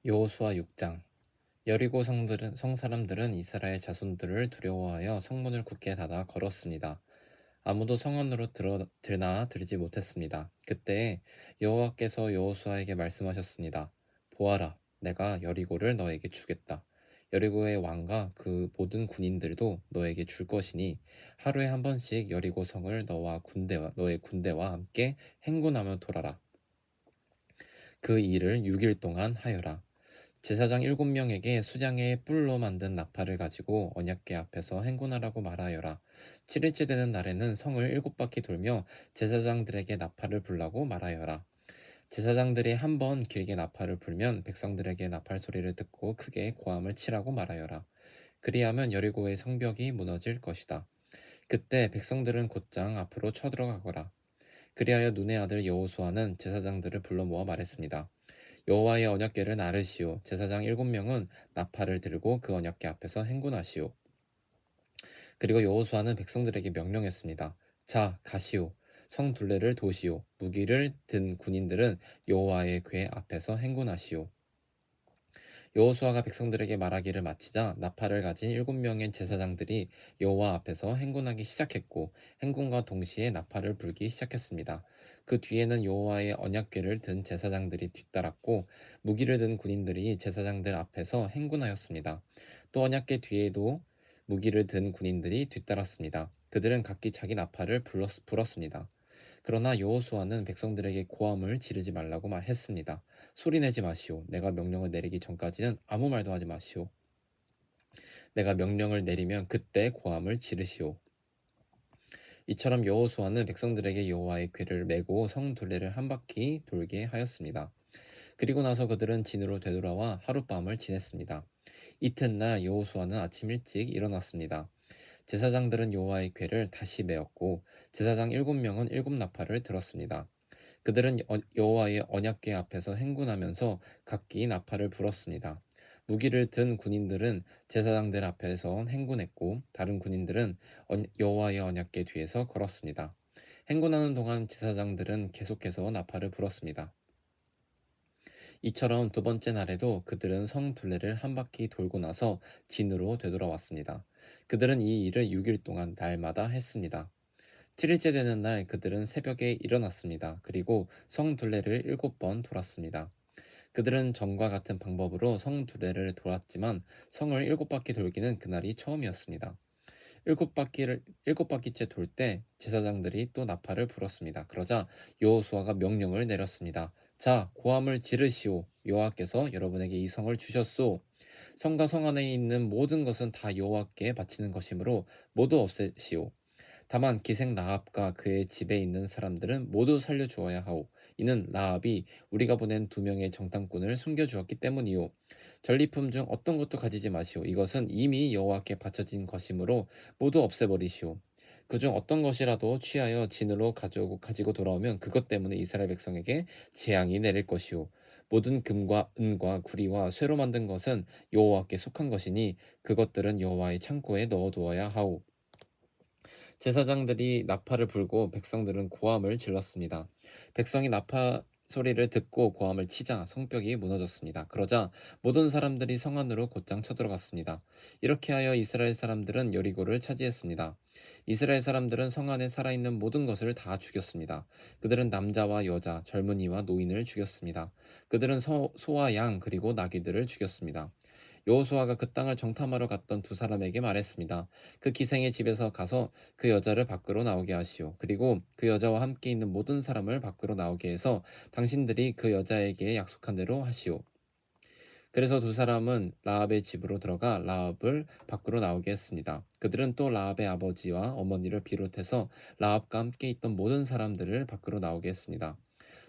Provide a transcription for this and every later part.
여호수아 6장. 여리고 성 사람들은 이스라엘 자손들을 두려워하여 성문을 굳게 닫아 걸었습니다. 아무도 성 안으로 드나 들지 못했습니다. 그때 여호와께서 여호수아에게 말씀하셨습니다. 보아라, 내가 여리고를 너에게 주겠다. 여리고의 왕과 그 모든 군인들도 너에게 줄 것이니 하루에 한 번씩 여리고 성을 너의 군대와 함께 행군하며 돌아라. 그 일을 6일 동안 하여라. 제사장 7명에게 수장의 뿔로 만든 나팔을 가지고 언약궤 앞에서 행군하라고 말하여라. 7일째 되는 날에는 성을 7바퀴 돌며 제사장들에게 나팔을 불라고 말하여라. 제사장들이 한 번 길게 나팔을 불면 백성들에게 나팔 소리를 듣고 크게 고함을 치라고 말하여라. 그리하면 여리고의 성벽이 무너질 것이다. 그때 백성들은 곧장 앞으로 쳐들어가거라. 그리하여 눈의 아들 여호수아는 제사장들을 불러 모아 말했습니다. 여호와의 언약궤를 나르시오. 제사장 7명은 나팔을 들고 그 언약궤 앞에서 행군하시오. 그리고 여호수아는 백성들에게 명령했습니다. 자, 가시오. 성 둘레를 도시오. 무기를 든 군인들은 여호와의 궤 앞에서 행군하시오. 여호수아가 백성들에게 말하기를 마치자 나팔을 가진 7명의 제사장들이 여호와 앞에서 행군하기 시작했고 행군과 동시에 나팔을 불기 시작했습니다. 그 뒤에는 여호와의 언약궤를 든 제사장들이 뒤따랐고 무기를 든 군인들이 제사장들 앞에서 행군하였습니다. 또 언약궤 뒤에도 무기를 든 군인들이 뒤따랐습니다. 그들은 각기 자기 나팔을 불었습니다. 그러나 여호수아는 백성들에게 고함을 지르지 말라고 말했습니다. 소리내지 마시오. 내가 명령을 내리기 전까지는 아무 말도 하지 마시오. 내가 명령을 내리면 그때 고함을 지르시오. 이처럼 여호수아는 백성들에게 여호와의 궤를 메고 성 둘레를 한 바퀴 돌게 하였습니다. 그리고 나서 그들은 진으로 되돌아와 하룻밤을 지냈습니다. 이튿날 여호수아는 아침 일찍 일어났습니다. 제사장들은 여호와의 궤를 다시 메었고 제사장 7명은 7나팔을 들었습니다. 그들은 여호와의 언약궤 앞에서 행군하면서 각기 나팔을 불었습니다. 무기를 든 군인들은 제사장들 앞에서 행군했고 다른 군인들은 여호와의 언약궤 뒤에서 걸었습니다. 행군하는 동안 제사장들은 계속해서 나팔을 불었습니다. 이처럼 두 번째 날에도 그들은 성 둘레를 한 바퀴 돌고 나서 진으로 되돌아왔습니다. 그들은 이 일을 6일 동안 날마다 했습니다. 7일째 되는 날 그들은 새벽에 일어났습니다. 그리고 성 둘레를 7번 돌았습니다. 그들은 전과 같은 방법으로 성 둘레를 돌았지만 성을 7바퀴 돌기는 그날이 처음이었습니다. 7바퀴째 돌 때 제사장들이 또 나팔을 불었습니다. 그러자 여호수아가 명령을 내렸습니다. 자, 고함을 지르시오. 여호와께서 여러분에게 이 성을 주셨소. 성과 성 안에 있는 모든 것은 다 여호와께 바치는 것이므로 모두 없애시오. 다만 기생 라합과 그의 집에 있는 사람들은 모두 살려주어야 하오. 이는 라합이 우리가 보낸 2명의 정탐꾼을 숨겨주었기 때문이오. 전리품 중 어떤 것도 가지지 마시오. 이것은 이미 여호와께 바쳐진 것이므로 모두 없애버리시오. 그중 어떤 것이라도 취하여 진으로 가지고 돌아오면 그것 때문에 이스라엘 백성에게 재앙이 내릴 것이오. 모든 금과 은과 구리와 쇠로 만든 것은 여호와께 속한 것이니 그것들은 여호와의 창고에 넣어두어야 하오. 제사장들이 나팔을 불고 백성들은 고함을 질렀습니다. 백성이 나팔 소리를 듣고 고함을 치자 성벽이 무너졌습니다. 그러자 모든 사람들이 성 안으로 곧장 쳐들어갔습니다. 이렇게 하여 이스라엘 사람들은 여리고를 차지했습니다. 이스라엘 사람들은 성 안에 살아있는 모든 것을 다 죽였습니다. 그들은 남자와 여자, 젊은이와 노인을 죽였습니다. 그들은 소와 양 그리고 나귀들을 죽였습니다. 여호수아가 그 땅을 정탐하러 갔던 두 사람에게 말했습니다. 그 기생의 집에서 가서 그 여자를 밖으로 나오게 하시오. 그리고 그 여자와 함께 있는 모든 사람을 밖으로 나오게 해서 당신들이 그 여자에게 약속한 대로 하시오. 그래서 두 사람은 라합의 집으로 들어가 라합을 밖으로 나오게 했습니다. 그들은 또 라합의 아버지와 어머니를 비롯해서 라합과 함께 있던 모든 사람들을 밖으로 나오게 했습니다.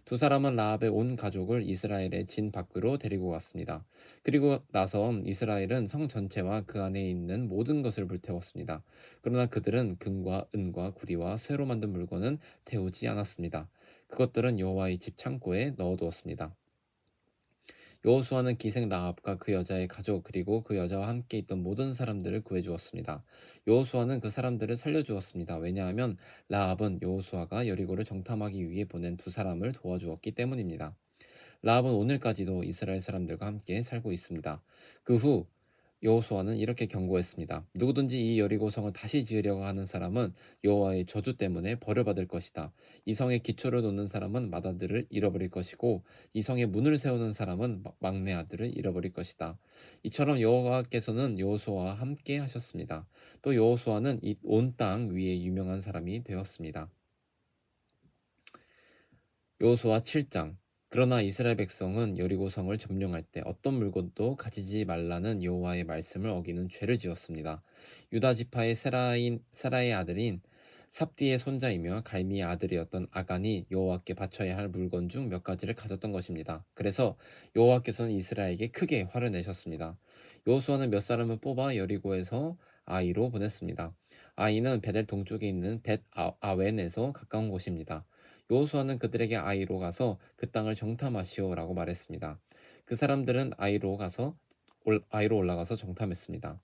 두 사람은 라합의 온 가족을 이스라엘의 진 밖으로 데리고 갔습니다. 그리고 나서 이스라엘은 성 전체와 그 안에 있는 모든 것을 불태웠습니다. 그러나 그들은 금과 은과 구리와 쇠로 만든 물건은 태우지 않았습니다. 그것들은 여호와의 집 창고에 넣어두었습니다. 여호수아는 기생 라합과 그 여자의 가족 그리고 그 여자와 함께 있던 모든 사람들을 구해주었습니다. 여호수아는 그 사람들을 살려주었습니다. 왜냐하면 라합은 여호수아가 여리고를 정탐하기 위해 보낸 두 사람을 도와주었기 때문입니다. 라합은 오늘까지도 이스라엘 사람들과 함께 살고 있습니다. 그 후 여호수아는 이렇게 경고했습니다. 누구든지 이 여리고성을 다시 지으려고 하는 사람은 여호와의 저주 때문에 벌을 받을 것이다. 이 성의 기초를 놓는 사람은 맏아들을 잃어버릴 것이고 이 성의 문을 세우는 사람은 막내 아들을 잃어버릴 것이다. 이처럼 여호와께서는 여호수아와 함께 하셨습니다. 또 여호수아는 이 온 땅 위에 유명한 사람이 되었습니다. 여호수아 7장. 그러나 이스라엘 백성은 여리고성을 점령할 때 어떤 물건도 가지지 말라는 여호와의 말씀을 어기는 죄를 지었습니다. 유다 지파의 세라의 아들인 삽디의 손자이며 갈미의 아들이었던 아간이 여호와께 바쳐야 할 물건 중 몇 가지를 가졌던 것입니다. 그래서 여호와께서는 이스라엘에게 크게 화를 내셨습니다. 여호수아는 몇 사람을 뽑아 여리고에서 아이로 보냈습니다. 아이는 베델 동쪽에 있는 벳 아웬에서 가까운 곳입니다. 여호수아는 그들에게 아이로 가서 그 땅을 정탐하시오라고 말했습니다. 그 사람들은 아이로 올라가서 정탐했습니다.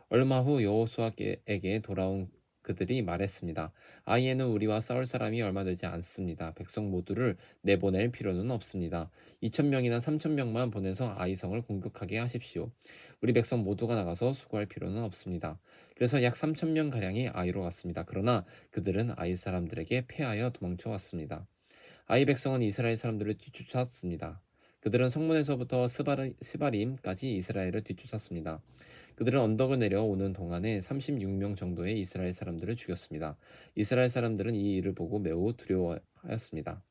얼마 후 여호수아에게 돌아온 그들이 말했습니다. 아이에는 우리와 싸울 사람이 얼마 되지 않습니다. 백성 모두를 내보낼 필요는 없습니다. 2,000명이나 3,000명만 보내서 아이성을 공격하게 하십시오. 우리 백성 모두가 나가서 수고할 필요는 없습니다. 그래서 약 3,000명 가량이 아이로 갔습니다. 그러나 그들은 아이 사람들에게 패하여 도망쳐 왔습니다. 아이 백성은 이스라엘 사람들을 뒤쫓았습니다. 그들은 성문에서부터 스바림까지 이스라엘을 뒤쫓았습니다. 그들은 언덕을 내려오는 동안에 36명 정도의 이스라엘 사람들을 죽였습니다. 이스라엘 사람들은 이 일을 보고 매우 두려워하였습니다.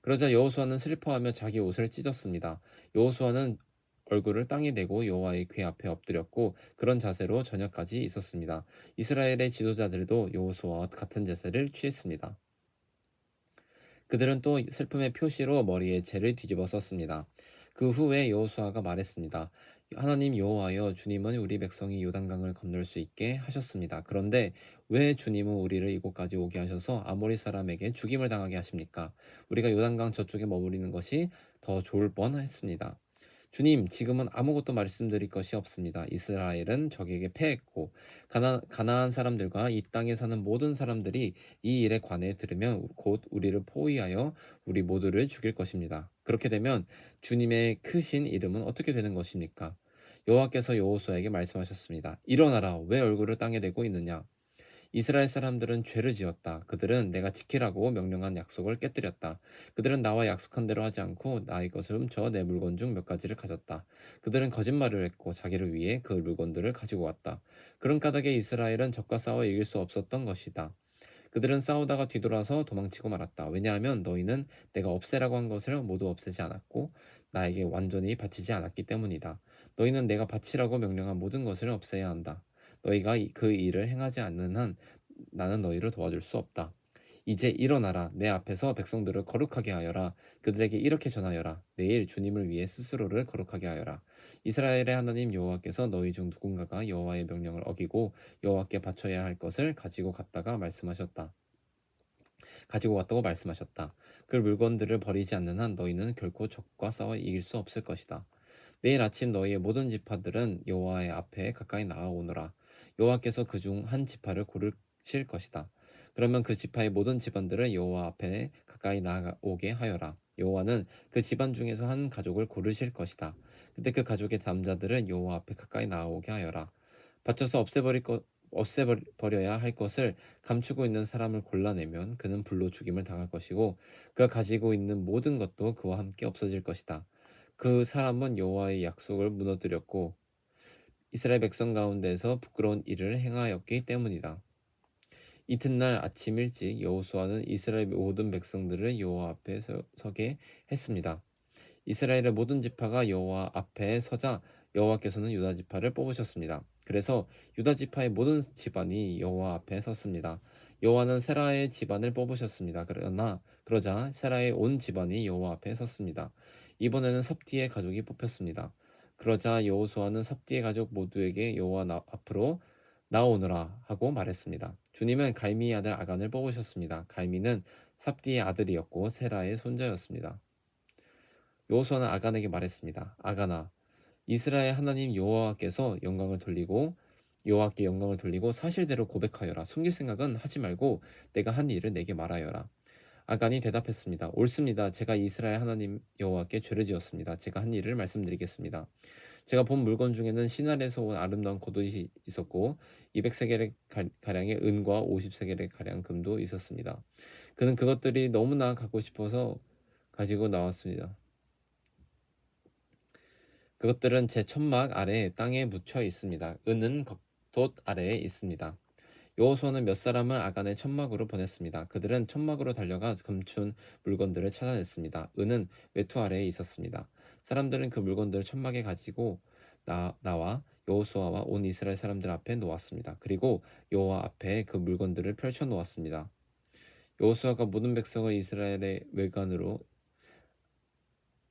그러자 여호수아는 슬퍼하며 자기 옷을 찢었습니다. 여호수아는 얼굴을 땅에 대고 여호와의 궤 앞에 엎드렸고 그런 자세로 저녁까지 있었습니다. 이스라엘의 지도자들도 여호수아와 같은 자세를 취했습니다. 그들은 또 슬픔의 표시로 머리에 재를 뒤집어 썼습니다. 그 후에 여호수아가 말했습니다. 하나님 여호와여, 주님은 우리 백성이 요단강을 건널 수 있게 하셨습니다. 그런데 왜 주님은 우리를 이곳까지 오게 하셔서 아모리 사람에게 죽임을 당하게 하십니까? 우리가 요단강 저쪽에 머무르는 것이 더 좋을 뻔했습니다. 주님, 지금은 아무것도 말씀드릴 것이 없습니다. 이스라엘은 적에게 패했고 가나안 사람들과 이 땅에 사는 모든 사람들이 이 일에 관해 들으면 곧 우리를 포위하여 우리 모두를 죽일 것입니다. 그렇게 되면 주님의 크신 이름은 어떻게 되는 것입니까? 여호와께서 여호수아에게 말씀하셨습니다. 일어나라. 왜 얼굴을 땅에 대고 있느냐? 이스라엘 사람들은 죄를 지었다. 그들은 내가 지키라고 명령한 약속을 깨뜨렸다. 그들은 나와 약속한 대로 하지 않고 나의 것을 훔쳐 내 물건 중 몇 가지를 가졌다. 그들은 거짓말을 했고 자기를 위해 그 물건들을 가지고 왔다. 그런 까닭에 이스라엘은 적과 싸워 이길 수 없었던 것이다. 그들은 싸우다가 뒤돌아서 도망치고 말았다. 왜냐하면 너희는 내가 없애라고 한 것을 모두 없애지 않았고 나에게 완전히 바치지 않았기 때문이다. 너희는 내가 바치라고 명령한 모든 것을 없애야 한다. 너희가 그 일을 행하지 않는 한 나는 너희를 도와줄 수 없다. 이제 일어나라. 내 앞에서 백성들을 거룩하게 하여라. 그들에게 이렇게 전하여라. 내일 주님을 위해 스스로를 거룩하게 하여라. 이스라엘의 하나님 여호와께서 너희 중 누군가가 여호와의 명령을 어기고 여호와께 바쳐야 할 것을 가지고 왔다고 말씀하셨다. 그 물건들을 버리지 않는 한 너희는 결코 적과 싸워 이길 수 없을 것이다. 내일 아침 너희의 모든 지파들은 여호와의 앞에 가까이 나아오너라. 여호와께서 그 중 한 지파를 고르실 것이다. 그러면 그 지파의 모든 집안들을 여호와 앞에 가까이 나아오게 하여라. 여호와는 그 집안 중에서 한 가족을 고르실 것이다. 그때 그 가족의 남자들은 여호와 앞에 가까이 나아오게 하여라. 바쳐서 없애버려야 할 것을 감추고 있는 사람을 골라내면 그는 불로 죽임을 당할 것이고 그가 가지고 있는 모든 것도 그와 함께 없어질 것이다. 그 사람은 여호와의 약속을 무너뜨렸고 이스라엘 백성 가운데서 부끄러운 일을 행하였기 때문이다. 이튿날 아침 일찍 여호수아는 이스라엘 모든 백성들을 여호와 앞에 서게 했습니다. 이스라엘의 모든 지파가 여호와 앞에 서자 여호와께서는 유다 지파를 뽑으셨습니다. 그래서 유다 지파의 모든 집안이 여호와 앞에 섰습니다. 여호와는 세라의 집안을 뽑으셨습니다. 그러자 세라의 온 집안이 여호와 앞에 섰습니다. 이번에는 삽디의 가족이 뽑혔습니다. 그러자 여호수아는 삽디의 가족 모두에게 여호와 앞으로 나오너라 하고 말했습니다. 주님은 갈미의 아들 아간을 뽑으셨습니다. 갈미는 삽디의 아들이었고 세라의 손자였습니다. 여호수아는 아간에게 말했습니다. 아간아, 이스라엘 하나님 여호와께 영광을 돌리고 사실대로 고백하여라. 숨길 생각은 하지 말고 내가 한 일을 내게 말하여라. 아간이 대답했습니다. 옳습니다. 제가 이스라엘 하나님 여호와께 죄를 지었습니다. 제가 한 일을 말씀드리겠습니다. 제가 본 물건 중에는 시날에서 온 아름다운 겉옷이 있었고 200세겔의 가량의 은과 50세겔의 가량 금도 있었습니다. 그는 그것들이 너무나 갖고 싶어서 가지고 나왔습니다. 그것들은 제 천막 아래 땅에 묻혀 있습니다. 은은 겉옷 아래에 있습니다. 여호수아는 몇 사람을 아간의 천막으로 보냈습니다. 그들은 천막으로 달려가 감춘 물건들을 찾아냈습니다. 은은 외투 아래에 있었습니다. 사람들은 그 물건들을 천막에 가지고 나와 여호수아와 온 이스라엘 사람들 앞에 놓았습니다. 그리고 여호와 앞에 그 물건들을 펼쳐 놓았습니다. 여호수아가 모든 백성을 이스라엘의 외관으로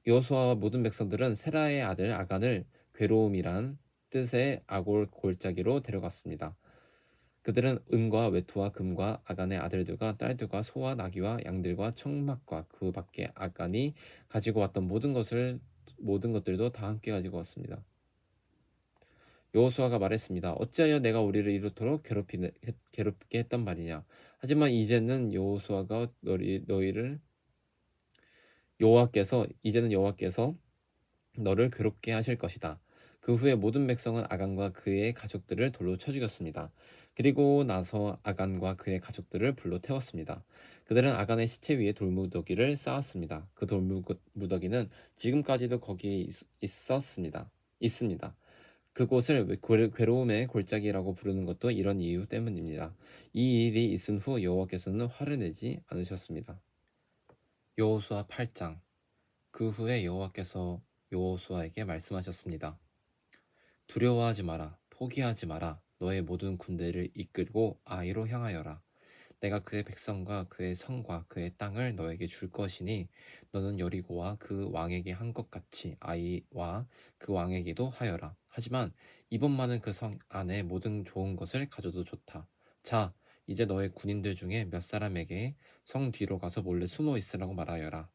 여호수아와 모든 백성들은 세라의 아들 아간을 괴로움이란 뜻의 아골 골짜기로 데려갔습니다. 그들은 은과 외투와 금과 아간의 아들들과 딸들과 소와 나귀와 양들과 청막과 그 밖에 아간이 가지고 왔던 모든 것들도 다 함께 가지고 왔습니다. 여호수아가 말했습니다. 어찌하여 내가 우리를 이렇도록 괴롭게 했단 말이냐? 하지만 이제는 여호와께서 너를 괴롭게 하실 것이다. 그 후에 모든 백성은 아간과 그의 가족들을 돌로 쳐 죽였습니다. 그리고 나서 아간과 그의 가족들을 불로 태웠습니다. 그들은 아간의 시체 위에 돌무더기를 쌓았습니다. 그 돌무더기는 지금까지도 거기에 있습니다. 그곳을 괴로움의 골짜기라고 부르는 것도 이런 이유 때문입니다. 이 일이 있은 후 여호와께서는 화를 내지 않으셨습니다. 여호수아 8장. 그 후에 여호와께서 여호수아에게 말씀하셨습니다. 두려워하지 마라. 포기하지 마라. 너의 모든 군대를 이끌고 아이로 향하여라. 내가 그의 백성과 그의 성과 그의 땅을 너에게 줄 것이니 너는 여리고와 그 왕에게 한 것 같이 아이와 그 왕에게도 하여라. 하지만 이번만은 그 성 안에 모든 좋은 것을 가져도 좋다. 자, 이제 너의 군인들 중에 몇 사람에게 성 뒤로 가서 몰래 숨어 있으라고 말하여라.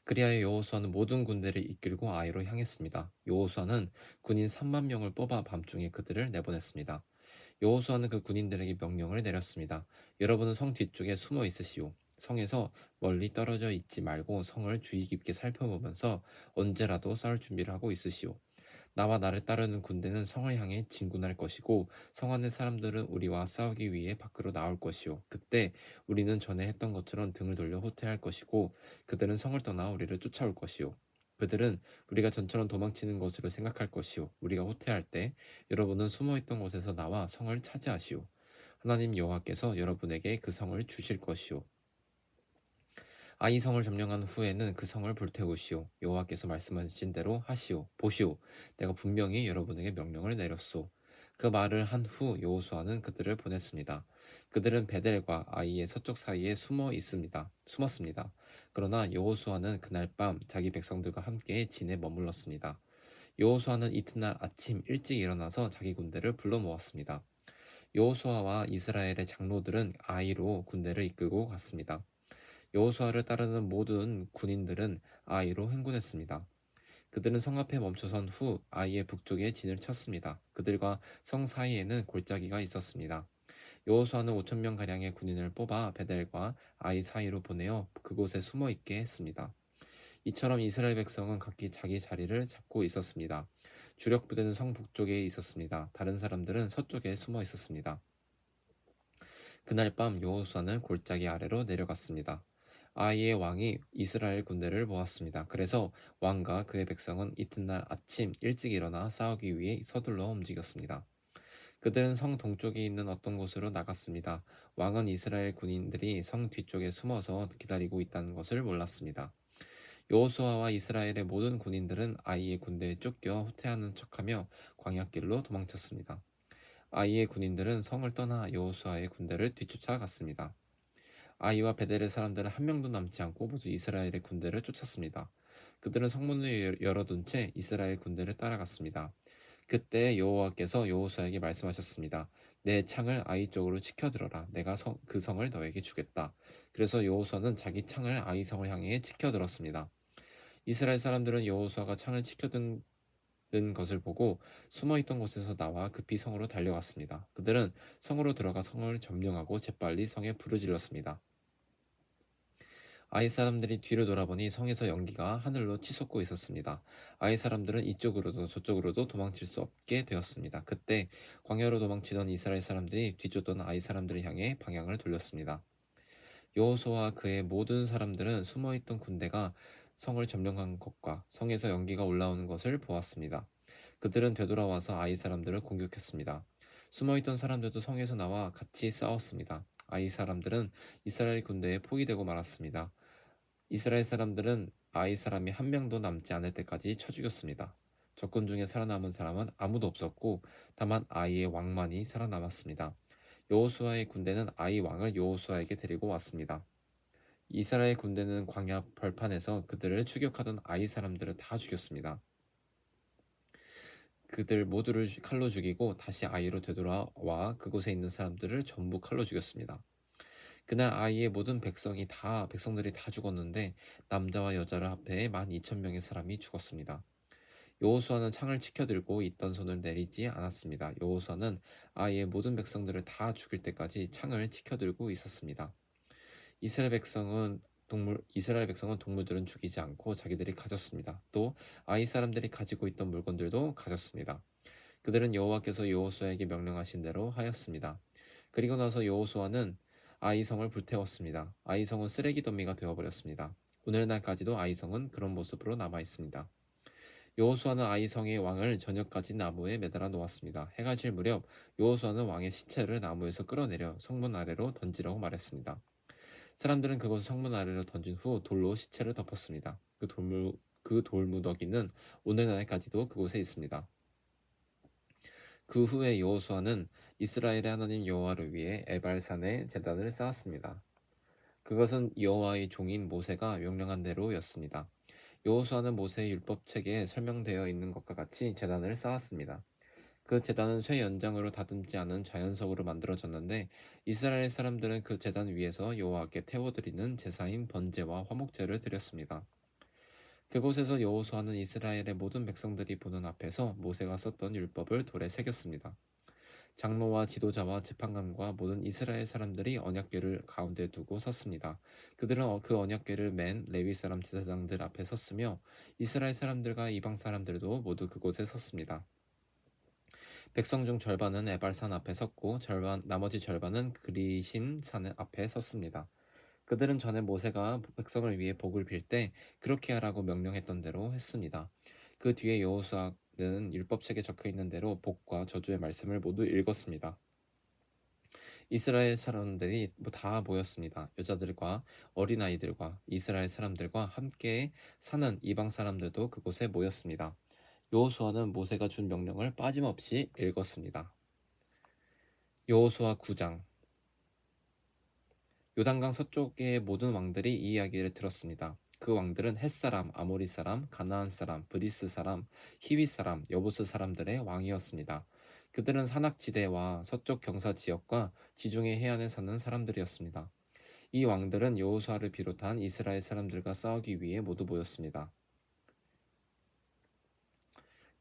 그리하여 여호수아는 모든 군대를 이끌고 아이로 향했습니다. 여호수아는 군인 3만 명을 뽑아 밤중에 그들을 내보냈습니다. 여호수아는 그 군인들에게 명령을 내렸습니다. 여러분은 성 뒤쪽에 숨어 있으시오. 성에서 멀리 떨어져 있지 말고 성을 주의 깊게 살펴보면서 언제라도 싸울 준비를 하고 있으시오. 나와 나를 따르는 군대는 성을 향해 진군할 것이고 성 안의 사람들은 우리와 싸우기 위해 밖으로 나올 것이요. 그때 우리는 전에 했던 것처럼 등을 돌려 후퇴할 것이고 그들은 성을 떠나 우리를 쫓아올 것이요. 그들은 우리가 전처럼 도망치는 것으로 생각할 것이요. 우리가 후퇴할 때 여러분은 숨어있던 곳에서 나와 성을 차지하시오. 하나님 여호와께서 여러분에게 그 성을 주실 것이요. 아이 성을 점령한 후에는 그 성을 불태우시오. 여호와께서 말씀하신 대로 하시오. 보시오. 내가 분명히 여러분에게 명령을 내렸소. 그 말을 한 후 여호수아는 그들을 보냈습니다. 그들은 베델과 아이의 서쪽 사이에 숨었습니다. 그러나 여호수아는 그날 밤 자기 백성들과 함께 진에 머물렀습니다. 여호수아는 이튿날 아침 일찍 일어나서 자기 군대를 불러 모았습니다. 여호수아와 이스라엘의 장로들은 아이로 군대를 이끌고 갔습니다. 여호수아를 따르는 모든 군인들은 아이로 행군했습니다. 그들은 성 앞에 멈춰선 후 아이의 북쪽에 진을 쳤습니다. 그들과 성 사이에는 골짜기가 있었습니다. 여호수아는 5천 명 가량의 군인을 뽑아 베델과 아이 사이로 보내어 그곳에 숨어 있게 했습니다. 이처럼 이스라엘 백성은 각기 자기 자리를 잡고 있었습니다. 주력 부대는 성 북쪽에 있었습니다. 다른 사람들은 서쪽에 숨어 있었습니다. 그날 밤 여호수아는 골짜기 아래로 내려갔습니다. 아이의 왕이 이스라엘 군대를 모았습니다. 그래서 왕과 그의 백성은 이튿날 아침 일찍 일어나 싸우기 위해 서둘러 움직였습니다. 그들은 성 동쪽에 있는 어떤 곳으로 나갔습니다. 왕은 이스라엘 군인들이 성 뒤쪽에 숨어서 기다리고 있다는 것을 몰랐습니다. 여호수아와 이스라엘의 모든 군인들은 아이의 군대에 쫓겨 후퇴하는 척하며 광야길로 도망쳤습니다. 아이의 군인들은 성을 떠나 여호수아의 군대를 뒤쫓아갔습니다. 아이와 베델의 사람들은 한 명도 남지 않고 모두 이스라엘의 군대를 쫓았습니다. 그들은 성문을 열어둔 채 이스라엘 군대를 따라갔습니다. 그때 여호와께서 여호수아에게 말씀하셨습니다. 내 창을 아이 쪽으로 치켜들어라. 내가 그 성을 너에게 주겠다. 그래서 여호수아는 자기 창을 아이 성을 향해 치켜들었습니다. 이스라엘 사람들은 여호수아가 창을 치켜든 것을 보고 숨어있던 곳에서 나와 급히 성으로 달려갔습니다. 그들은 성으로 들어가 성을 점령하고 재빨리 성에 불을 질렀습니다. 아이 사람들이 뒤를 돌아보니 성에서 연기가 하늘로 치솟고 있었습니다. 아이 사람들은 이쪽으로도 저쪽으로도 도망칠 수 없게 되었습니다. 그때 광야로 도망치던 이스라엘 사람들이 뒤쫓던 아이 사람들을 향해 방향을 돌렸습니다. 여호수아와 그의 모든 사람들은 숨어있던 군대가 성을 점령한 것과 성에서 연기가 올라오는 것을 보았습니다. 그들은 되돌아와서 아이 사람들을 공격했습니다. 숨어있던 사람들도 성에서 나와 같이 싸웠습니다. 아이 사람들은 이스라엘 군대에 포위되고 말았습니다. 이스라엘 사람들은 아이 사람이 한 명도 남지 않을 때까지 쳐 죽였습니다. 적군 중에 살아남은 사람은 아무도 없었고 다만 아이의 왕만이 살아남았습니다. 여호수아의 군대는 아이 왕을 여호수아에게 데리고 왔습니다. 이스라엘 군대는 광야 벌판에서 그들을 추격하던 아이 사람들을 다 죽였습니다. 그들 모두를 칼로 죽이고 다시 아이로 되돌아와 그곳에 있는 사람들을 전부 칼로 죽였습니다. 그날 아이의 모든 백성들이 다 죽었는데 남자와 여자를 합해 12,000명의 사람이 죽었습니다. 여호수아는 창을 치켜들고 있던 손을 내리지 않았습니다. 여호수아는 아이의 모든 백성들을 다 죽일 때까지 창을 치켜들고 있었습니다. 이스라엘 백성은 동물들은 죽이지 않고 자기들이 가졌습니다. 또 아이 사람들이 가지고 있던 물건들도 가졌습니다. 그들은 여호와께서 여호수아에게 명령하신 대로 하였습니다. 그리고 나서 여호수아는 아이 성을 불태웠습니다. 아이 성은 쓰레기 더미가 되어버렸습니다. 오늘날까지도 아이 성은 그런 모습으로 남아 있습니다. 여호수아는 아이 성의 왕을 저녁까지 나무에 매달아 놓았습니다. 해가 질 무렵 여호수아는 왕의 시체를 나무에서 끌어내려 성문 아래로 던지라고 말했습니다. 사람들은 그것을 성문 아래로 던진 후 돌로 시체를 덮었습니다. 그 돌무더기는 오늘날까지도 그곳에 있습니다. 그 후에 여호수아는 이스라엘의 하나님 여호와를 위해 에발산에 제단을 쌓았습니다. 그것은 여호와의 종인 모세가 명령한 대로였습니다. 여호수아는 모세의 율법책에 설명되어 있는 것과 같이 제단을 쌓았습니다. 그 제단은 쇠 연장으로 다듬지 않은 자연석으로 만들어졌는데 이스라엘 사람들은 그 제단 위에서 여호와께 태워드리는 제사인 번제와 화목제를 드렸습니다. 그곳에서 여호수아는 이스라엘의 모든 백성들이 보는 앞에서 모세가 썼던 율법을 돌에 새겼습니다. 장로와 지도자와 재판관과 모든 이스라엘 사람들이 언약궤를 가운데 두고 섰습니다. 그들은 그 언약궤를 맨 레위 사람 제사장들 앞에 섰으며 이스라엘 사람들과 이방 사람들도 모두 그곳에 섰습니다. 백성 중 절반은 에발산 앞에 섰고 나머지 절반은 그리심 산 앞에 섰습니다. 그들은 전에 모세가 백성을 위해 복을 빌 때 그렇게 하라고 명령했던 대로 했습니다. 그 뒤에 여호수아는 율법책에 적혀 있는 대로 복과 저주의 말씀을 모두 읽었습니다. 이스라엘 사람들이 다 모였습니다. 여자들과 어린아이들과 이스라엘 사람들과 함께 사는 이방 사람들도 그곳에 모였습니다. 여호수아는 모세가 준 명령을 빠짐없이 읽었습니다. 여호수아 9장. 요단강 서쪽의 모든 왕들이 이 이야기를 들었습니다. 그 왕들은 헷사람, 아모리 사람, 가나안 사람, 브리스 사람, 히위 사람, 여부스 사람들의 왕이었습니다. 그들은 산악지대와 서쪽 경사 지역과 지중해 해안에 사는 사람들이었습니다. 이 왕들은 여호수아를 비롯한 이스라엘 사람들과 싸우기 위해 모두 모였습니다.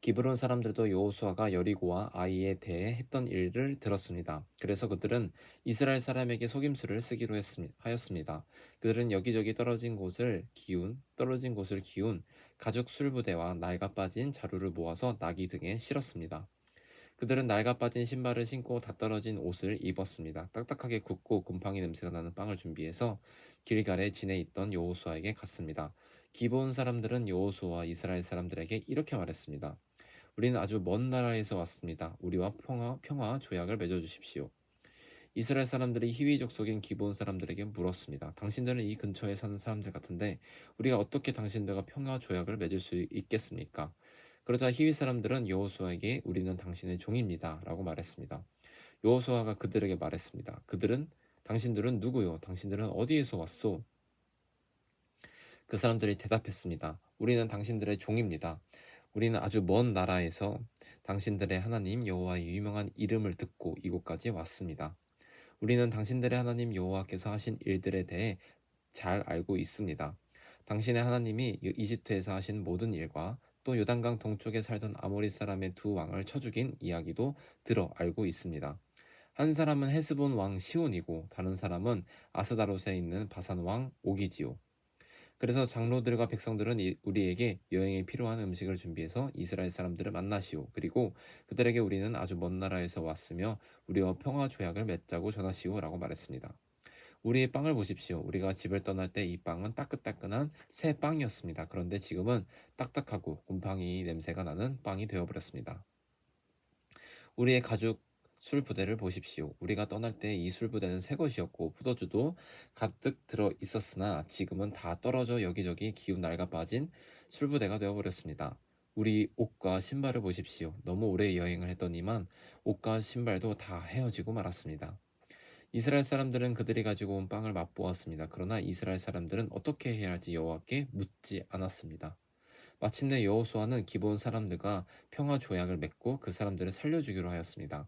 기브론 사람들도 여호수아가 여리고와 아이에 대해 했던 일을 들었습니다. 그래서 그들은 이스라엘 사람에게 속임수를 쓰기로 하였습니다. 그들은 여기저기 떨어진 곳을 기운 가죽 술부대와 낡아 빠진 자루를 모아서 나귀 등에 실었습니다. 그들은 낡아 빠진 신발을 신고 다 떨어진 옷을 입었습니다. 딱딱하게 굽고 곰팡이 냄새가 나는 빵을 준비해서 길갈에 지내 있던 여호수아에게 갔습니다. 기브온 사람들은 여호수아와 이스라엘 사람들에게 이렇게 말했습니다. 우리는 아주 먼 나라에서 왔습니다. 우리와 평화 조약을 맺어주십시오. 이스라엘 사람들이 히위 족속인 기브온 사람들에게 물었습니다. 당신들은 이 근처에 사는 사람들 같은데 우리가 어떻게 당신들과 평화 조약을 맺을 수 있겠습니까? 그러자 히위 사람들은 여호수아에게 우리는 당신의 종입니다. 라고 말했습니다. 여호수아가 그들에게 말했습니다. 당신들은 누구요? 당신들은 어디에서 왔소? 그 사람들이 대답했습니다. 우리는 당신들의 종입니다. 우리는 아주 먼 나라에서 당신들의 하나님 여호와의 유명한 이름을 듣고 이곳까지 왔습니다. 우리는 당신들의 하나님 여호와께서 하신 일들에 대해 잘 알고 있습니다. 당신의 하나님이 이집트에서 하신 모든 일과 또 요단강 동쪽에 살던 아모리 사람의 두 왕을 쳐 죽인 이야기도 들어 알고 있습니다. 한 사람은 헤스본 왕 시온이고 다른 사람은 아스다롯에 있는 바산 왕 옥이지요. 그래서 장로들과 백성들은 우리에게 여행에 필요한 음식을 준비해서 이스라엘 사람들을 만나시오. 그리고 그들에게 우리는 아주 먼 나라에서 왔으며 우리와 평화 조약을 맺자고 전하시오라고 말했습니다. 우리의 빵을 보십시오. 우리가 집을 떠날 때 이 빵은 따끈따끈한 새 빵이었습니다. 그런데 지금은 딱딱하고 곰팡이 냄새가 나는 빵이 되어버렸습니다. 우리의 가죽 술 부대를 보십시오. 우리가 떠날 때 이 술 부대는 새 것이었고 포도주도 가득 들어 있었으나 지금은 다 떨어져 여기저기 기운 낡아 빠진 술 부대가 되어버렸습니다. 우리 옷과 신발을 보십시오. 너무 오래 여행을 했더니만 옷과 신발도 다 헤어지고 말았습니다. 이스라엘 사람들은 그들이 가지고 온 빵을 맛보았습니다. 그러나 이스라엘 사람들은 어떻게 해야 할지 여호와께 묻지 않았습니다. 마침내 여호수아는 기브온 사람들과 평화 조약을 맺고 그 사람들을 살려주기로 하였습니다.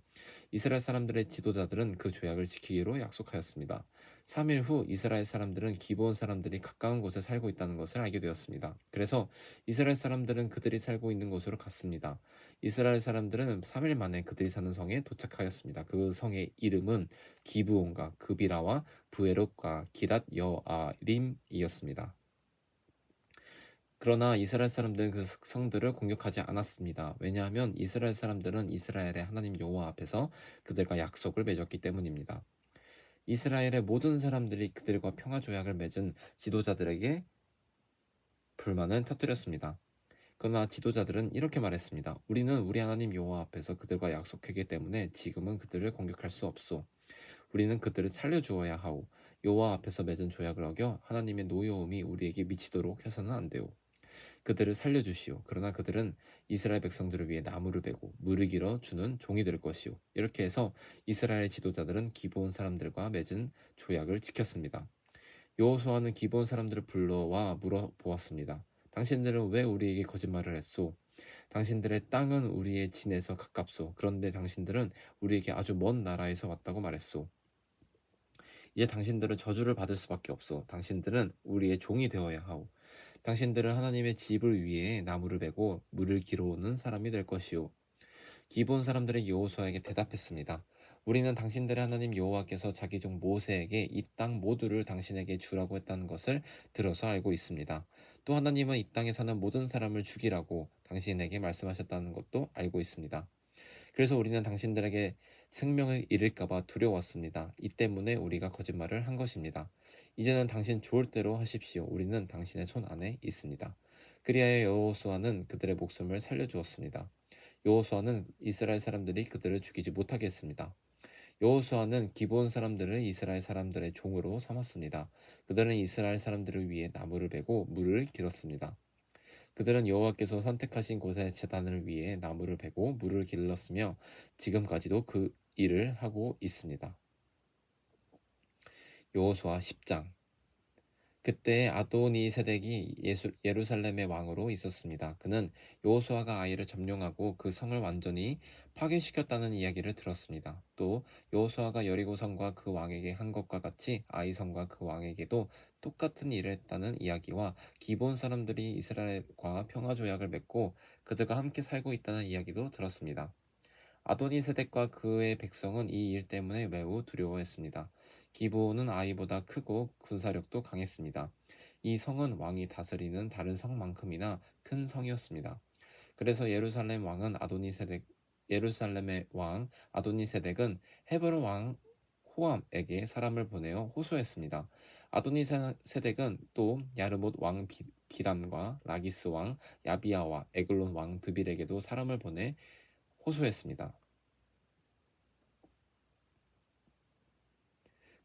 이스라엘 사람들의 지도자들은 그 조약을 지키기로 약속하였습니다. 3일 후 이스라엘 사람들은 기브온 사람들이 가까운 곳에 살고 있다는 것을 알게 되었습니다. 그래서 이스라엘 사람들은 그들이 살고 있는 곳으로 갔습니다. 이스라엘 사람들은 3일 만에 그들이 사는 성에 도착하였습니다. 그 성의 이름은 기브온과 그비라와 부에롯과 기랏 여아림이었습니다. 그러나 이스라엘 사람들은 그 성들을 공격하지 않았습니다. 왜냐하면 이스라엘 사람들은 이스라엘의 하나님 여호와 앞에서 그들과 약속을 맺었기 때문입니다. 이스라엘의 모든 사람들이 그들과 평화 조약을 맺은 지도자들에게 불만을 터뜨렸습니다. 그러나 지도자들은 이렇게 말했습니다. 우리는 우리 하나님 여호와 앞에서 그들과 약속했기 때문에 지금은 그들을 공격할 수 없소. 우리는 그들을 살려주어야 하오. 여호와 앞에서 맺은 조약을 어겨 하나님의 노여움이 우리에게 미치도록 해서는 안 되오. 그들을 살려주시오. 그러나 그들은 이스라엘 백성들을 위해 나무를 베고 물을 길어 주는 종이 될 것이오. 이렇게 해서 이스라엘 지도자들은 기브온 사람들과 맺은 조약을 지켰습니다. 여호수아는 기브온 사람들을 불러와 물어보았습니다. 당신들은 왜 우리에게 거짓말을 했소? 당신들의 땅은 우리의 진에서 가깝소. 그런데 당신들은 우리에게 아주 먼 나라에서 왔다고 말했소. 이제 당신들은 저주를 받을 수밖에 없소. 당신들은 우리의 종이 되어야 하오. 당신들은 하나님의 집을 위해 나무를 베고 물을 길어오는 사람이 될 것이오. 기브온 사람들은 여호수아에게 대답했습니다. 우리는 당신들의 하나님 여호와께서 자기 종 모세에게 이 땅 모두를 당신에게 주라고 했다는 것을 들어서 알고 있습니다. 또 하나님은 이 땅에 사는 모든 사람을 죽이라고 당신에게 말씀하셨다는 것도 알고 있습니다. 그래서 우리는 당신들에게 생명을 잃을까봐 두려웠습니다. 이 때문에 우리가 거짓말을 한 것입니다. 이제는 당신 좋을 대로 하십시오. 우리는 당신의 손 안에 있습니다. 그리하여 여호수아는 그들의 목숨을 살려주었습니다. 여호수아는 이스라엘 사람들이 그들을 죽이지 못하게 했습니다. 여호수아는 기브온 사람들을 이스라엘 사람들의 종으로 삼았습니다. 그들은 이스라엘 사람들을 위해 나무를 베고 물을 길었습니다. 그들은 여호와께서 선택하신 곳의 제단을 위해 나무를 베고 물을 길렀으며 지금까지도 그 일을 하고 있습니다. 여호수아 10장. 그때 아도니 세덱이 예루살렘의 왕으로 있었습니다. 그는 여호수아가 아이를 점령하고 그 성을 완전히 파괴시켰다는 이야기를 들었습니다. 또 여호수아가 여리고성과 그 왕에게 한 것과 같이 아이성과 그 왕에게도 똑같은 일을 했다는 이야기와 기본 사람들이 이스라엘과 평화 조약을 맺고 그들과 함께 살고 있다는 이야기도 들었습니다. 아도니세덱과 그의 백성은 이 일 때문에 매우 두려워했습니다. 기브온은 아이보다 크고 군사력도 강했습니다. 이 성은 왕이 다스리는 다른 성만큼이나 큰 성이었습니다. 그래서 예루살렘의 왕 아도니세덱은 헤브론 왕 호암에게 사람을 보내어 호소했습니다. 아도니세덱은 또 야르못 왕 비람과 라기스 왕 야비아와 에글론 왕 드빌에게도 사람을 보내 호소했습니다.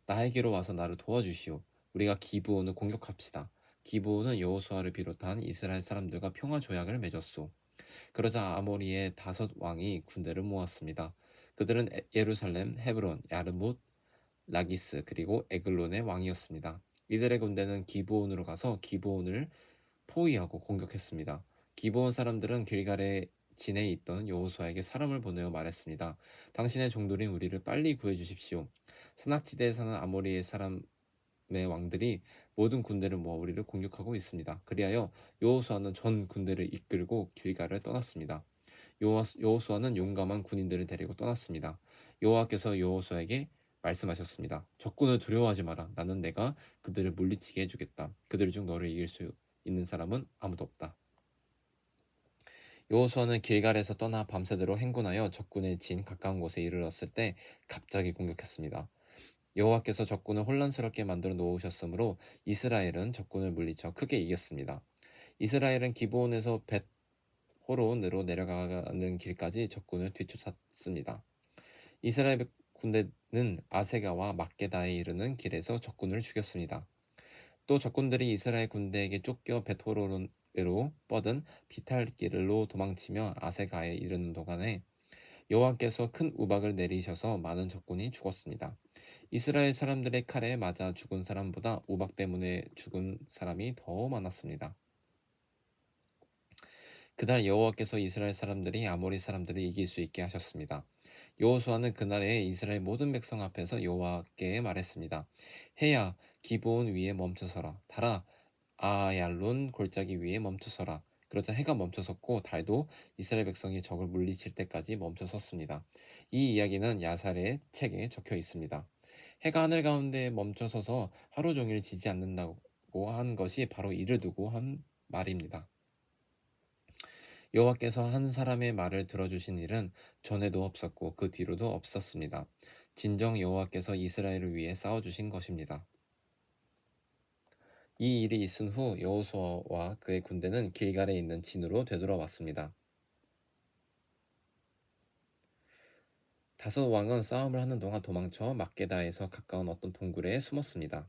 나에게로 와서 나를 도와주시오. 우리가 기브온을 공격합시다. 기브온은 여호수아를 비롯한 이스라엘 사람들과 평화 조약을 맺었소. 그러자 아모리의 5왕이 군대를 모았습니다. 그들은 예루살렘, 헤브론, 야르뭇, 라기스 그리고 에글론의 왕이었습니다. 이들의 군대는 기브온으로 가서 기브온을 포위하고 공격했습니다. 기브온 사람들은 길갈에 진에 있던 여호수아에게 사람을 보내어 말했습니다. 당신의 종들인 우리를 빨리 구해 주십시오. 산악지대에 사는 아모리의 사람의 왕들이 모든 군대를 모아 우리를 공격하고 있습니다. 그리하여 여호수아는 전 군대를 이끌고 길갈을 떠났습니다. 여호수아는 용감한 군인들을 데리고 떠났습니다. 여호와께서 여호수아에게 말씀하셨습니다. 적군을 두려워하지 마라. 나는 내가 그들을 물리치게 해주겠다. 그들 중 너를 이길 수 있는 사람은 아무도 없다. 여호수아는 길갈에서 떠나 밤새도록 행군하여 적군의 진 가까운 곳에 이르렀을 때 갑자기 공격했습니다. 여호와께서 적군을 혼란스럽게 만들어 놓으셨으므로 이스라엘은 적군을 물리쳐 크게 이겼습니다. 이스라엘은 기브온에서 벳호론으로 내려가는 길까지 적군을 뒤쫓았습니다. 이스라엘 군대는 아세가와 막게다에 이르는 길에서 적군을 죽였습니다. 또 적군들이 이스라엘 군대에게 쫓겨 벳호론으로 뻗은 비탈길로 도망치며 아세가에 이르는 동안에 여호와께서 큰 우박을 내리셔서 많은 적군이 죽었습니다. 이스라엘 사람들의 칼에 맞아 죽은 사람보다 우박 때문에 죽은 사람이 더 많았습니다. 그날 여호와께서 이스라엘 사람들이 아모리 사람들을 이길 수 있게 하셨습니다. 여호수아는 그날에 이스라엘 모든 백성 앞에서 여호와께 말했습니다. 해야 기브온 위에 멈춰서라. 달아 아얄론 골짜기 위에 멈춰서라. 그러자 해가 멈춰섰고 달도 이스라엘 백성이 적을 물리칠 때까지 멈춰섰습니다. 이 이야기는 야살의 책에 적혀 있습니다. 해가 하늘 가운데 멈춰서서 하루 종일 지지 않는다고 한 것이 바로 이를 두고 한 말입니다. 여호와께서 한 사람의 말을 들어주신 일은 전에도 없었고 그 뒤로도 없었습니다. 진정 여호와께서 이스라엘을 위해 싸워주신 것입니다. 이 일이 있은 후 여호수아와 그의 군대는 길갈에 있는 진으로 되돌아왔습니다. 다섯 왕은 싸움을 하는 동안 도망쳐 막게다에서 가까운 어떤 동굴에 숨었습니다.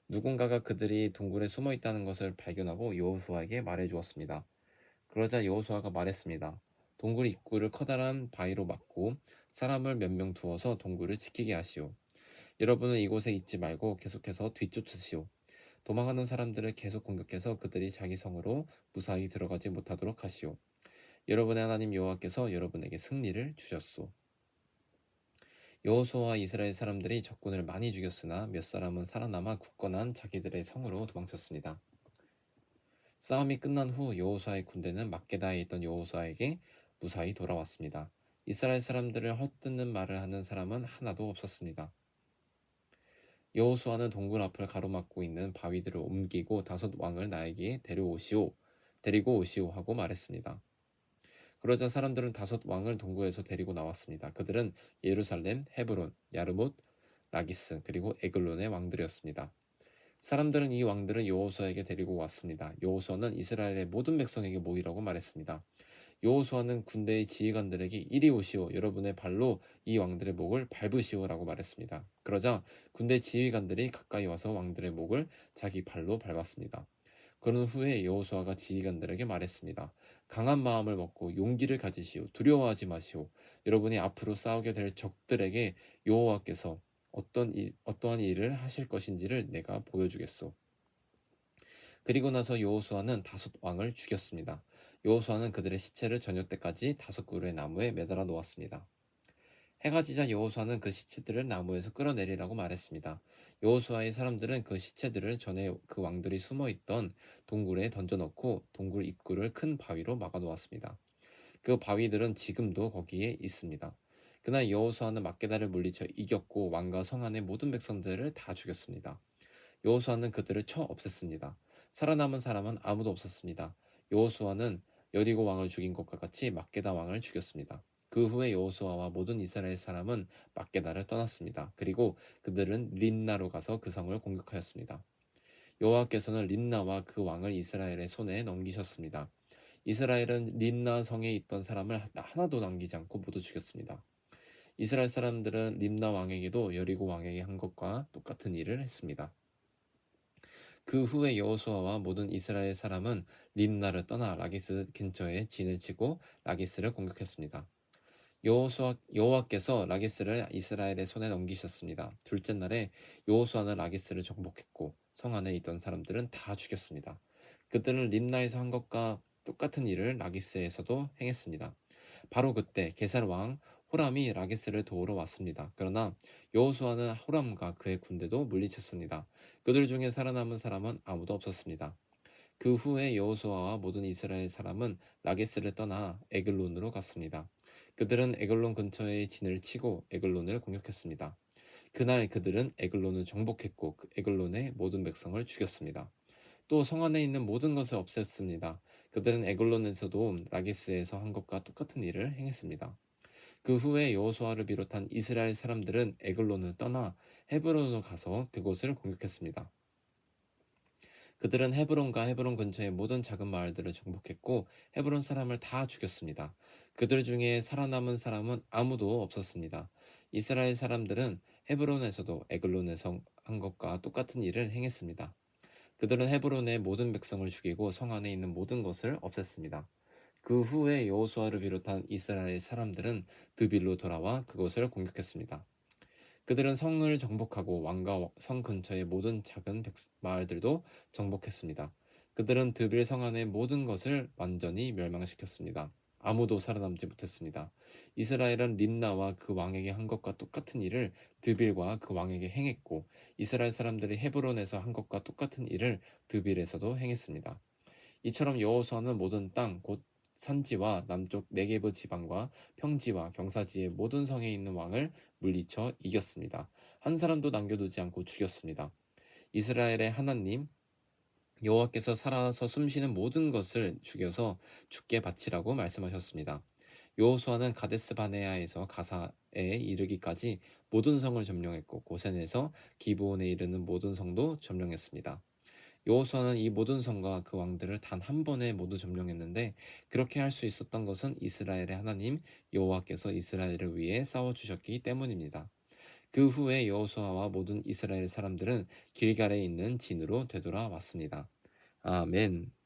누군가가 그들이 동굴에 숨어 있다는 것을 발견하고 여호수아에게 말해 주었습니다. 그러자 여호수아가 말했습니다. 동굴 입구를 커다란 바위로 막고 사람을 몇 명 두어서 동굴을 지키게 하시오. 여러분은 이곳에 있지 말고 계속해서 뒤쫓으시오. 도망하는 사람들을 계속 공격해서 그들이 자기 성으로 무사히 들어가지 못하도록 하시오. 여러분의 하나님 여호와께서 여러분에게 승리를 주셨소. 여호수아와 이스라엘 사람들이 적군을 많이 죽였으나 몇 사람은 살아남아 굳건한 자기들의 성으로 도망쳤습니다. 싸움이 끝난 후 여호수아의 군대는 막게다에 있던 여호수아에게 무사히 돌아왔습니다. 이스라엘 사람들을 헛듣는 말을 하는 사람은 하나도 없었습니다. 여호수아는 동굴 앞을 가로막고 있는 바위들을 옮기고 다섯 왕을 나에게 데리고 오시오 하고 말했습니다. 그러자 사람들은 다섯 왕을 동굴에서 데리고 나왔습니다. 그들은 예루살렘, 헤브론, 야르못, 라기스 그리고 에글론의 왕들이었습니다. 사람들은 이 왕들을 여호수아에게 데리고 왔습니다. 여호수아는 이스라엘의 모든 백성에게 모이라고 말했습니다. 여호수아는 군대의 지휘관들에게 이리 오시오. 여러분의 발로 이 왕들의 목을 밟으시오라고 말했습니다. 그러자 군대 지휘관들이 가까이 와서 왕들의 목을 자기 발로 밟았습니다. 그런 후에 여호수아가 지휘관들에게 말했습니다. 강한 마음을 먹고 용기를 가지시오. 두려워하지 마시오. 여러분이 앞으로 싸우게 될 적들에게 여호와께서 어떠한 일을 하실 것인지를 내가 보여주겠소. 그리고 나서 여호수아는 다섯 왕을 죽였습니다. 여호수아는 그들의 시체를 저녁 때까지 다섯 그루의 나무에 매달아 놓았습니다. 해가 지자 여호수아는 그 시체들을 나무에서 끌어내리라고 말했습니다. 여호수아의 사람들은 그 시체들을 전에 그 왕들이 숨어 있던 동굴에 던져넣고 동굴 입구를 큰 바위로 막아 놓았습니다. 그 바위들은 지금도 거기에 있습니다. 그날 여호수아는 막게다를 물리쳐 이겼고 왕과 성 안의 모든 백성들을 다 죽였습니다. 여호수아는 그들을 쳐 없앴습니다. 살아남은 사람은 아무도 없었습니다. 여호수아는 여리고 왕을 죽인 것과 같이 막게다 왕을 죽였습니다. 그 후에 여호수아와 모든 이스라엘 사람은 막게다를 떠났습니다. 그리고 그들은 림나로 가서 그 성을 공격하였습니다. 여호와께서는 림나와 그 왕을 이스라엘의 손에 넘기셨습니다. 이스라엘은 림나 성에 있던 사람을 하나도 남기지 않고 모두 죽였습니다. 이스라엘 사람들은 림나 왕에게도 여리고 왕에게 한 것과 똑같은 일을 했습니다. 그 후에 여호수아와 모든 이스라엘 사람은 림나를 떠나 라기스 근처에 진을 치고 라기스를 공격했습니다. 여호와께서 라기스를 이스라엘의 손에 넘기셨습니다. 둘째 날에 여호수아는 라기스를 정복했고 성 안에 있던 사람들은 다 죽였습니다. 그들은 림나에서 한 것과 똑같은 일을 라기스에서도 행했습니다. 바로 그때 게살 왕 호람이 라기스를 도우러 왔습니다. 그러나 여호수아는 호람과 그의 군대도 물리쳤습니다. 그들 중에 살아남은 사람은 아무도 없었습니다. 그 후에 여호수아와 모든 이스라엘 사람은 라기스를 떠나 에글론으로 갔습니다. 그들은 에글론 근처에 진을 치고 에글론을 공격했습니다. 그날 그들은 에글론을 정복했고 그 에글론의 모든 백성을 죽였습니다. 또 성 안에 있는 모든 것을 없앴습니다. 그들은 에글론에서도 라기스에서 한 것과 똑같은 일을 행했습니다. 그 후에 여호수아를 비롯한 이스라엘 사람들은 에글론을 떠나 헤브론으로 가서 그곳을 공격했습니다. 그들은 헤브론과 헤브론 근처의 모든 작은 마을들을 정복했고 헤브론 사람을 다 죽였습니다. 그들 중에 살아남은 사람은 아무도 없었습니다. 이스라엘 사람들은 헤브론에서도 에글론에서 한 것과 똑같은 일을 행했습니다. 그들은 헤브론의 모든 백성을 죽이고 성 안에 있는 모든 것을 없앴습니다. 그 후에 여호수아를 비롯한 이스라엘 사람들은 드빌로 돌아와 그곳을 공격했습니다. 그들은 성을 정복하고 왕과 성 근처의 모든 작은 마을들도 정복했습니다. 그들은 드빌 성 안의 모든 것을 완전히 멸망시켰습니다. 아무도 살아남지 못했습니다. 이스라엘은 림나와 그 왕에게 한 것과 똑같은 일을 드빌과 그 왕에게 행했고 이스라엘 사람들이 헤브론에서 한 것과 똑같은 일을 드빌에서도 행했습니다. 이처럼 여호수아는 모든 땅 곧 산지와 남쪽 네게브 지방과 평지와 경사지의 모든 성에 있는 왕을 물리쳐 이겼습니다. 한 사람도 남겨두지 않고 죽였습니다. 이스라엘의 하나님 여호와께서 살아서 숨쉬는 모든 것을 죽여서 죽게 바치라고 말씀하셨습니다. 여호수아는 가데스 바네아에서 가사에 이르기까지 모든 성을 점령했고 고센에서 기브온에 이르는 모든 성도 점령했습니다. 여호수아는 이 모든 성과 그 왕들을 단 한 번에 모두 점령했는데 그렇게 할 수 있었던 것은 이스라엘의 하나님 여호와께서 이스라엘을 위해 싸워 주셨기 때문입니다. 그 후에 여호수아와 모든 이스라엘 사람들은 길갈에 있는 진으로 되돌아왔습니다. 아멘.